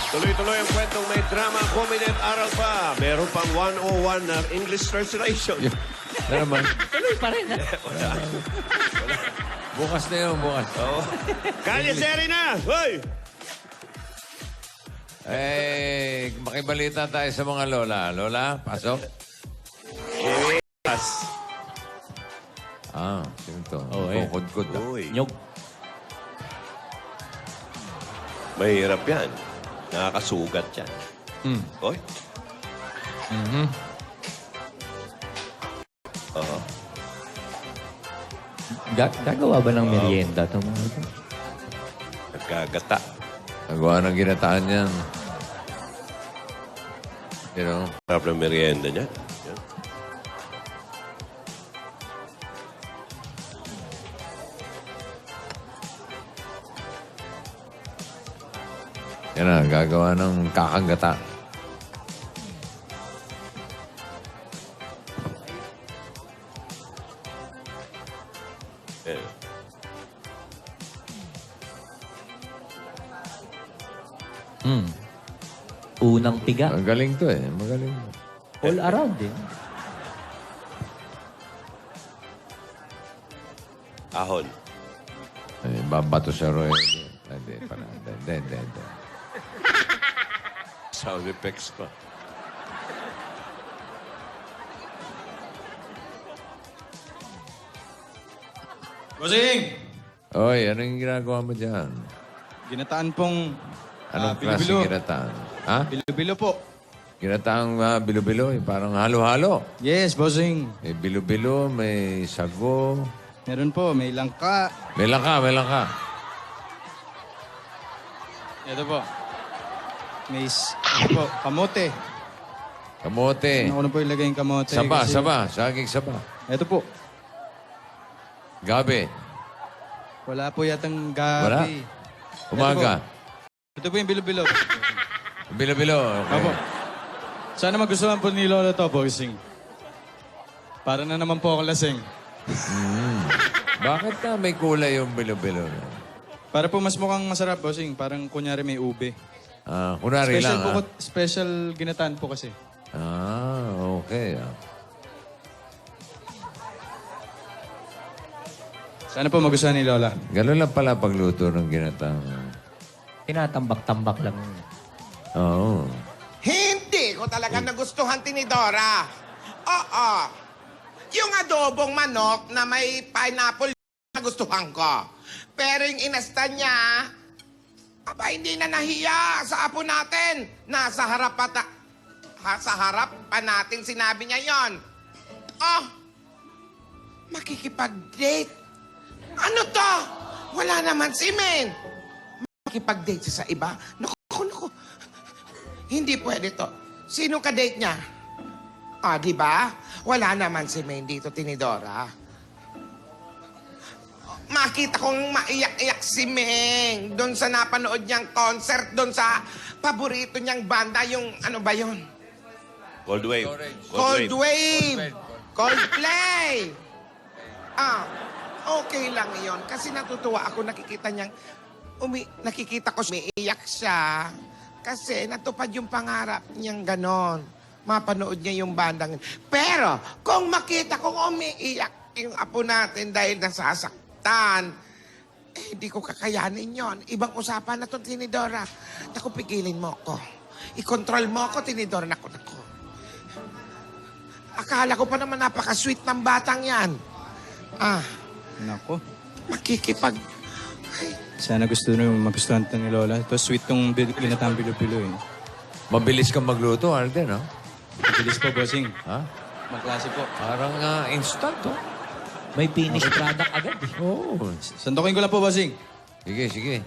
Tuloy-tuloy ang kwentong may drama, comedy at aral pa. Meron pang 101 na English translation. Ano naman? Tuloy pa rin, ha? Bukas na yun, bukas. Oo. Kalye seri na! Hoy! Eh, makibalita tayo sa mga lola. Lola, pasok. Yes. Sino to? Oh, eh. Kukudkud. Uy, Nyog. mahirap yan. Nakakasugat yan. Hoy. Oo. Gagawa ba ng merienda itong mga ito? Nagkagata. Nagawa ng ginataan yan. You know? Harap ng merienda niya. Yan. Yan na, gagawa ng kakagata. Yan. Unang tiga. Magaling to eh. Magaling. All around din. Ahon. Eh, babato sa Roy. Hindi, pala. Hindi. Sound effects pa. Bossing! Oy, anong ginagawa mo dyan? Ginataan pong Anong bilo-bilo. klaseng ginataan? Ha? Bilo-bilo po. Ginataang bilo-bilo, eh, parang halo-halo. Yes, bossing. May bilo-bilo, may sago. Meron po, may langka. May langka, may langka. Ito po. May ito po, kamote. Kamote. Ano ko na po ilagay yung kamote. Saba, kasi- saba. Saging saba. Ito po. Gabi. Wala po yatang gabi. Umaga. Ito po yung bilo-bilo. Bilo-bilo. Okay. Opo. Sana magustuhan po ni Lola to, bossing. Para na naman po ako lasing. Bakit ka may kulay yung bilo-bilo? Para po mas mukhang masarap, bossing. Parang kunyari may ube. Kunwari Special lang, po, ah. special ginataan po kasi. Okay. Sana po magustuhan ni Lola. Ganun lang pala pagluto ng ginatang. Tinatambak-tambak lang. Oo. Hindi ko talaga nagustuhan tinidora. Oo. Yung adobong manok na may pineapple nagustuhan ko. Pero yung inasta niya, aba hindi na nahiya sa apo natin. Nasa harap sa harap pa natin sinabi niya yon. Oh, makikipag-date. Ano to? Wala naman si Men. Makikipag-date siya sa iba? Naku. Hindi pwede to. Sino ka-date niya? Di ba? Wala naman si Maine dito, Tinidora. Makita kong maiyak-iyak si Meng doon sa napanood niyang concert, doon sa paborito niyang banda, yung ano ba yun? Cold wave. Cold Wave. Coldplay. Okay lang yon kasi natutuwa ako nakikita niyang nakikita ko umiiyak siya kasi natupad yung pangarap niyang ganon. Mapanood niya yung bandang. Pero kung makita kong umiiyak yung apo natin dahil nasasaktan, hindi ko kakayanin yon. Ibang usapan na to, Tinidora. Naku, pigilin mo ko. I-control mo ko, Tinidora. Naku. Akala ko pa naman napaka-sweet ng batang yan. Nako. Makikipag... Sana magustuhan ito ni Lola. Ito, sweet tong ginatang bilo-bilo eh. Mabilis kang magluto, Alden, no? Mabilis po, bossing. Ha? Magklase po. Parang instant, oh. May finished product agad eh. Oo. Sandukin ko lang po, bossing. Sige.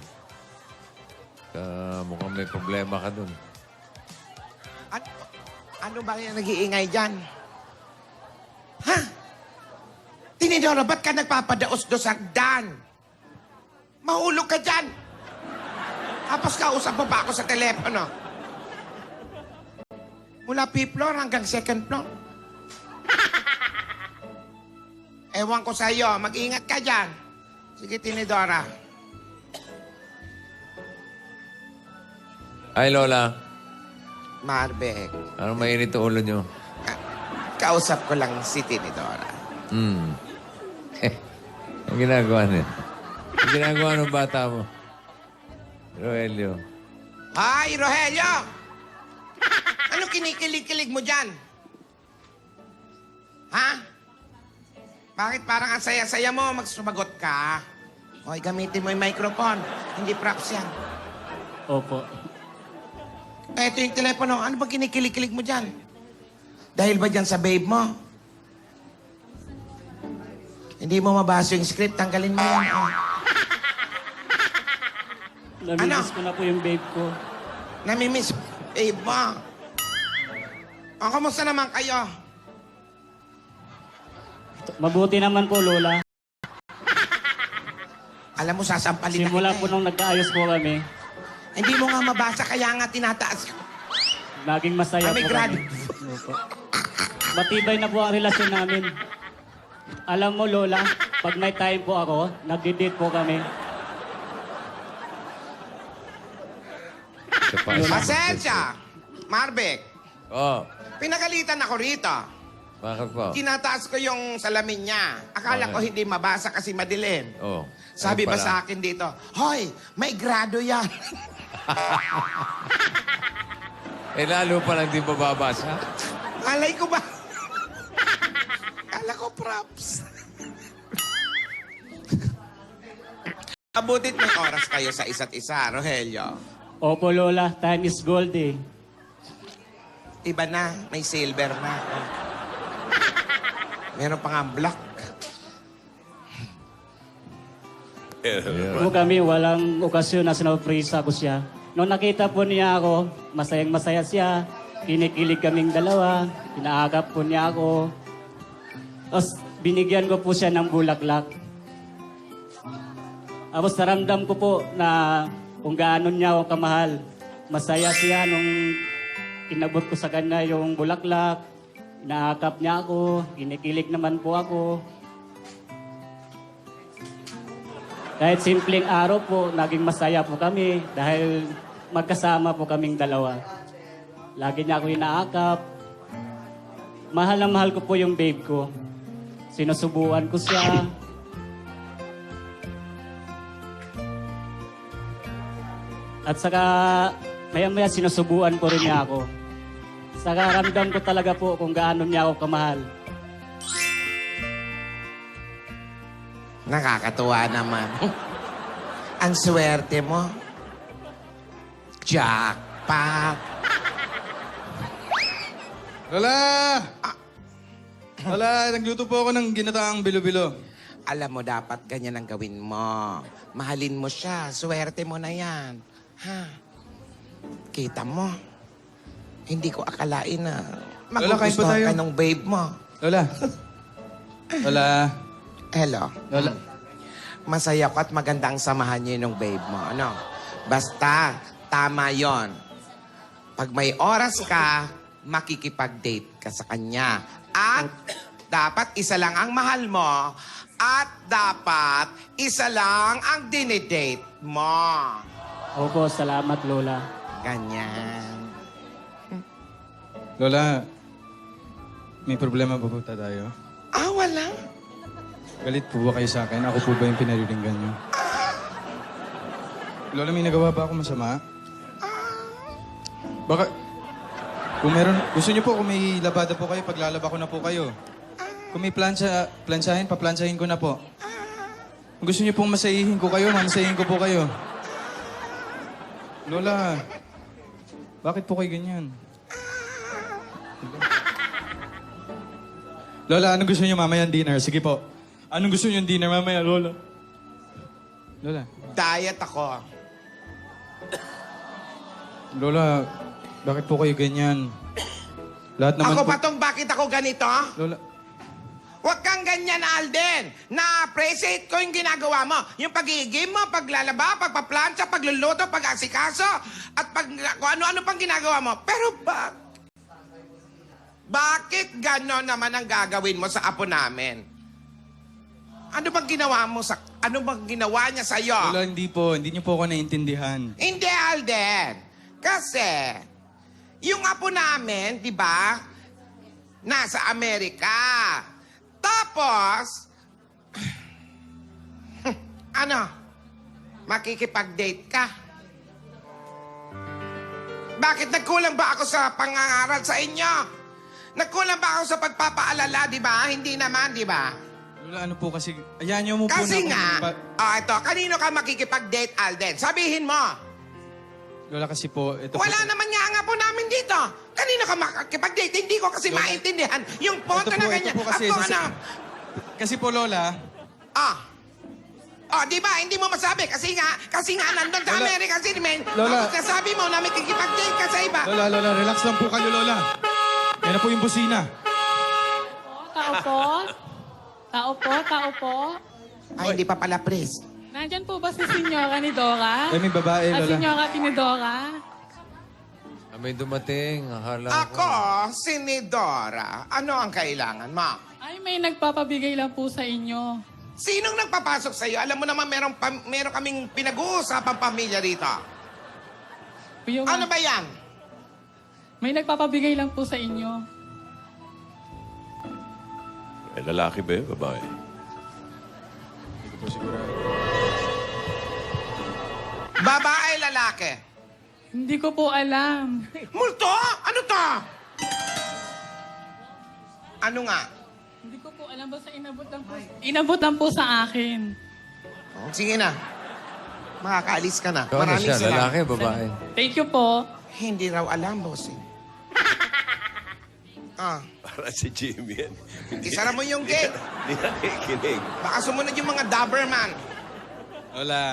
Mukhang may problema ka dun. Ano ba yung nag-iingay dyan? Ha? Tinidora, ba't ka nagpapadaos-dos hagdan? Mahulog ka dyan! Tapos kausap mo pa ako sa telepono. Mula fifth floor hanggang second floor. Ewan ko sa'yo, mag-ingat ka dyan. Sige, Tinidora. Ay, Lola. Marbek, Anong mainit ang ulo nyo? kausap ko lang si Tinidora. Ang ginagawa niya. Ang ginagawa ng bata mo. Rogelio. Hi, Rogelio! Ano kinikilig-kilig mo dyan? Ha? Bakit parang ang saya-saya mo? Magsumagot ka. Hoy, gamitin mo yung microphone. Hindi props yan. Opo. Eto yung telepono. Ano bang kinikilig-kilig mo dyan? Dahil ba dyan sa babe mo? Hindi mo mabasa yung script. Tanggalin mo yan. Oh. Namimiss ko na po yung babe ko. Namimiss babe mo. O, kamusta naman kayo? Mabuti naman po, Lola. Alam mo, sasampalin na Simula kita po nung nagkaayos po kami, Hindi mo nga mabasa, kaya nga tinataas ko. naging masaya May po grado. kami. Opo. Matibay na po ang relasyon namin. Alam mo, Lola, pag may time po ako, nagdi-date po kami. Pasensya! Marbek, Oh, pinagalitan ako rito. bakit po? Tinataas ko yung salamin niya. Akala Bakit? ko hindi mabasa kasi madilim. Oh. Sabi ano ba pala? sa akin dito, Hoy, may grado yan. Eh, lalo pa lang di mababasa. Alay ko ba? Kala ko props. Abutit may oras kayo sa isa't isa, Rogelio. Opo, Lola, time is gold eh. Iba na, may silver na. Meron pa nga black. Po kami, walang okasyon na sinurpresa ko siya. Nung nakita po niya ako, masayang masaya siya. Kinikilig kaming dalawa. Inaagap po niya ako. Tapos binigyan ko po siya ng bulaklak. Tapos naramdam ko po na kung gaano niya ako kamahal. Masaya siya nung inabot ko sa kanya yung bulaklak. Inaakap niya ako. Kinikilig naman po ako. Kahit simpleng araw po, naging masaya po kami dahil magkasama po kaming dalawa. Lagi niya ako inaakap. Mahal na mahal ko po yung babe ko. Sinusubuan ko siya. At saka, maya-maya sinusubuan ko rin niya ako. Saka ramdam ko talaga po kung gaano niya ako kamahal. Nakakatuwa naman. Ang swerte mo. Jackpot. Lola! Lola, nagluto po ako ng ginataang bilo-bilo. Alam mo, dapat ganyan ang gawin mo. Mahalin mo siya. Swerte mo na yan. Ha? Kita mo. Hindi ko akalain na Lola, kain po magugustuhan tayo. ka ng babe mo. Lola. Lola. Hello. Lola. Masaya ko at magandang samahan niyo ng babe mo. Ano? Basta, tama yon. Pag may oras ka, makikipag-date ka sa kanya. At dapat isa lang ang mahal mo. At dapat isa lang ang dinidate mo. Opo, salamat Lola. Ganyan. Lola, may problema po tayo? Ah, wala. Galit po ba kayo sa akin? Ako po ba yung pinariringgan niyo? Lola, may nagawa ba ako masama? Baka... Kung meron... Gusto niyo po kung may labada po kayo, paglalaba ko na po kayo. Kung may plansahin ko na po. Kung gusto niyo pong masahihin ko kayo, mamasahihin ko po kayo. Lola, bakit po kayo ganyan? Lola, anong gusto niyo mamaya dinner? Sige po. Anong gusto niyo dinner mamaya, Lola? Lola. Diet ako. Lola, bakit po kayo ganyan? Lahat naman Ako po... pa tong bakit ako ganito? Lola, Huwag kang ganyan, Alden. Na-appreciate ko yung ginagawa mo. Yung pagiging mo, paglalaba, pagpaplansya, pagluluto, pag-asikaso, at kung ano-ano pang ginagawa mo. Pero bakit gano'n naman ang gagawin mo sa apo namin? Ano bang ginawa mo ano bang ginawa niya sa'yo? Lola, hindi po. Hindi niyo po ako naiintindihan. Hindi, Alden. Kasi, yung apo namin, di ba, nasa Amerika. Tapos, ano, makikipag-date ka. Bakit nagkulang ba ako sa pangangaral sa inyo? Nagkulang ba ako sa pagpapaalala, di ba? Hindi naman, di ba? Lola, ano po kasi... Ayan niyo mo po Kasi na... nga, ito, kanino ka makikipag-date, Alden? Sabihin mo. Lola, kasi po... Ito Wala po, naman nga po namin dito. Kanino ka makikipag-date? Hindi ko kasi maintindihan yung punto Ito na po, ganyan. ito po kasi, Ako, ano? Kasi po, Lola... Di ba? Hindi mo masabi. Kasi nga nandun sa Lola. Amerika si men. Lola. Tapos nasabi mo na may kikipag-date ka sa iba. Lola, relax lang po kayo, Lola. Yan na po yung busina. Tao po? Tao po? Tao po? Ay, hindi pa pala, Pris. Nandyan po ba si Senyora ni Dora? Ay, may babae, Ah, Lola. Senyora Tinidora? May dumating. Akala ko. Ako, si Nidora. Ano ang kailangan mo? Ay, may nagpapabigay lang po sa inyo. Sinong nagpapasok sa'yo? Alam mo naman meron kaming pinag-uusapang pamilya rito. Kuya, Ano ba yan? may nagpapabigay lang po sa inyo. Eh, lalaki ba yun? Babae? Hindi ko po sigurado. Babae, lalaki. Hindi ko po alam. Multo? Ano to? Ano nga? Hindi ko po alam. Basta inabot lang po sa akin. Sige na. Makakaalis ka na. Ikaw na siya, salamat. lalaki, babae. Thank you po. Hindi raw alam, bossing. Para si Jimmy yan. Isara mo yung gate. Hindi nakikinig. Baka sumunod yung mga Doberman. Lola.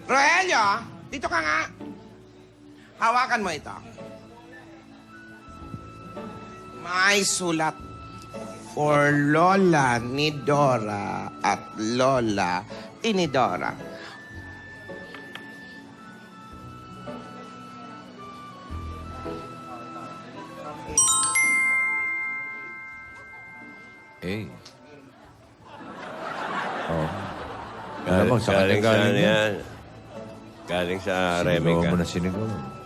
Rogelio, dito ka nga. Hawakan mo ito. May sulat for Lola Nidora at Lola Tinidora. Eh. Oh. Alam mo, sa kanya galing yan. yan. Galing sa Sinigawan Remica. mo na sinigawan.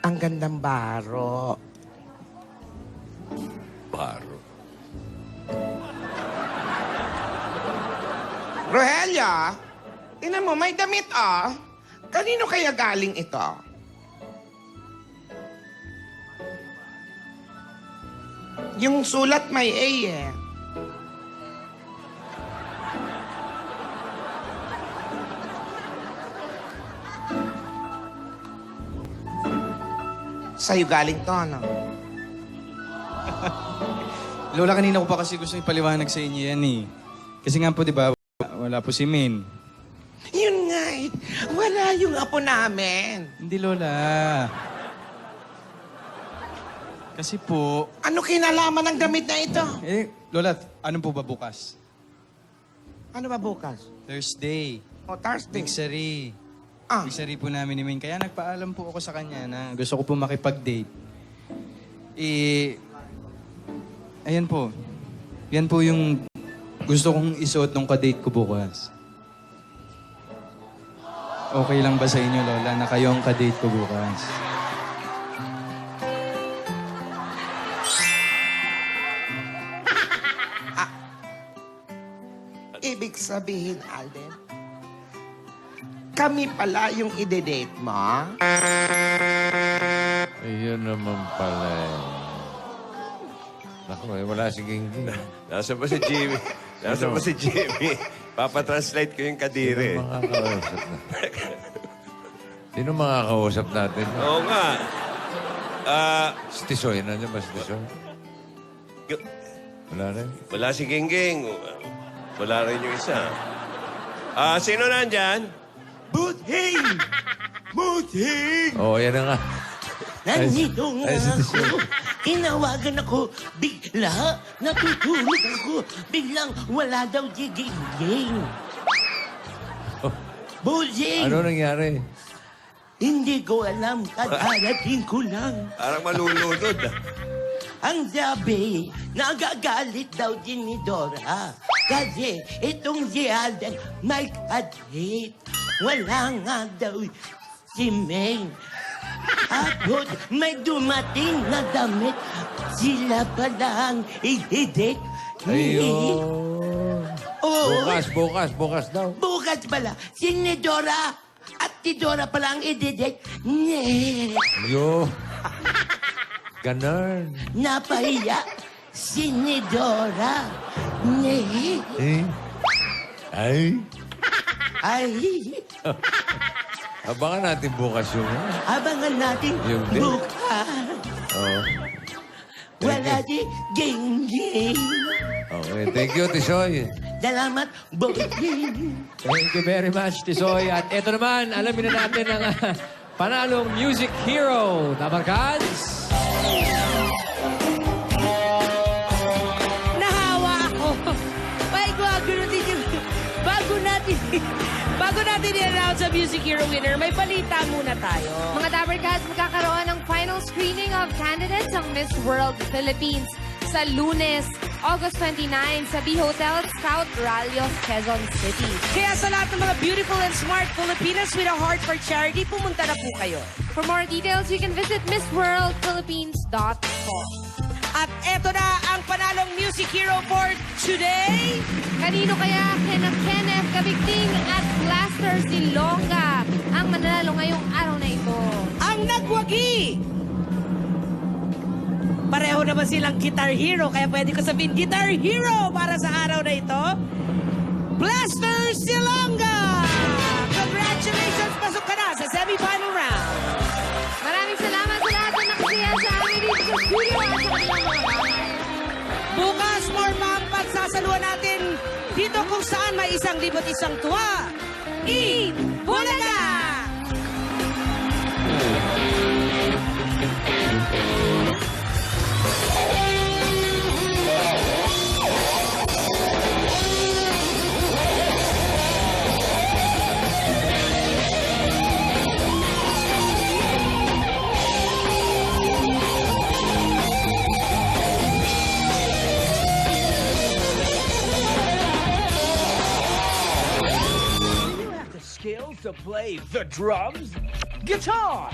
Ang gandang baro. Baro. Rogelio, tingnan mo, may damit Kanino kaya galing ito? Yung sulat may A eh. Sa'yo galing to, ano? Lola, kanina ko pa kasi gusto ipaliwanag sa inyo yan eh. Kasi nga po, di ba, wala po si Min. Yun nga eh. Wala yung apo namin. Hindi, Lola. Kasi po, Ano kinalaman ng damit na ito? Lola, ano po ba bukas? Ano ba bukas? Thursday. O, Thursday. Mixery. Ah. Mixery po namin ni Min. Kaya nagpaalam po ako sa kanya na gusto ko po makipag-date. Ayan po. Yan po yung gusto kong isuot nung ka-date ko bukas. Okay lang ba sa inyo, Lola, na kayo ang ka-date ko bukas? Ibig sabihin, Alden, kami pala yung ide-date mo? Ayun naman pala eh. Naku, wala si Gingging. Nasaan ba si Jimmy? Nasaan ba si Jimmy? Papatranslate ko yung kadiri. Sino makakausap na? Sino makakausap natin? Oo nga. Si Tisoy, nandiyan ba si Tisoy? Wala rin. Wala si Gingging. Wala rin yung isa. Sino nandyan? Buthing! Buthing! Oo, yan na nga. Nandito nga Ay, si ako. Tishoy. Tinawagan ako. Bigla. Natutulog ako. Biglang wala daw giging. Bossing! Ano nangyari? Hindi ko alam. Kadarating ko lang. Parang malulunod. Ang sabi, nagagalit daw din ni Dora. Kasi itong si Alden may kadhit. Wala nga daw si Meng. At may dumating na damit. Sila pala ang ihidit. Ayun. Oo. Bukas daw. Bukas pala, si ni Dora at si Dora pala ang ididit. Yo. Ganon. Napahiya si ni Dora. Eh? Ay. Ay, Abangan natin bukas yung... abangan natin Yung din. bukas. Oo. Wala di ging-ging. Okay, thank you, Tisoy. Salamat, Bossing. Thank you very much, Tisoy. At eto naman, alamin na natin ang panalong music hero. Tabarkads! Nahawa ako. May gagano din yung... Bago natin i-announce ang Music Hero winner, may balita muna tayo. Mga Dabarkads, magkakaroon ng final screening of candidates ng Miss World Philippines sa Lunes, August 29 sa B-Hotel Scout Ralios, Quezon City. Kaya sa lahat ng mga beautiful and smart Filipinas with a heart for charity, pumunta na po kayo. For more details, you can visit MissWorldPhilippines.com. At eto na ang panalong Music Hero for today. Kanino kaya Kenneth Kabigting at Blaster Silonga ang mananalo ngayong araw na ito? Ang nagwagi! Pareho naman silang guitar hero, kaya pwede ko sabihin guitar hero para sa araw na ito. Blaster Silonga! Congratulations! Pasok ka na sa semi-final round. Maraming salamat sa lahat na nakasiya sa amin dito sa studio at sa kanilang mga bahay. Bukas, more pa ang pagsasaluhan natin dito kung saan may 1,001 tuwa. Bulaga! Skills to play the drums, guitar,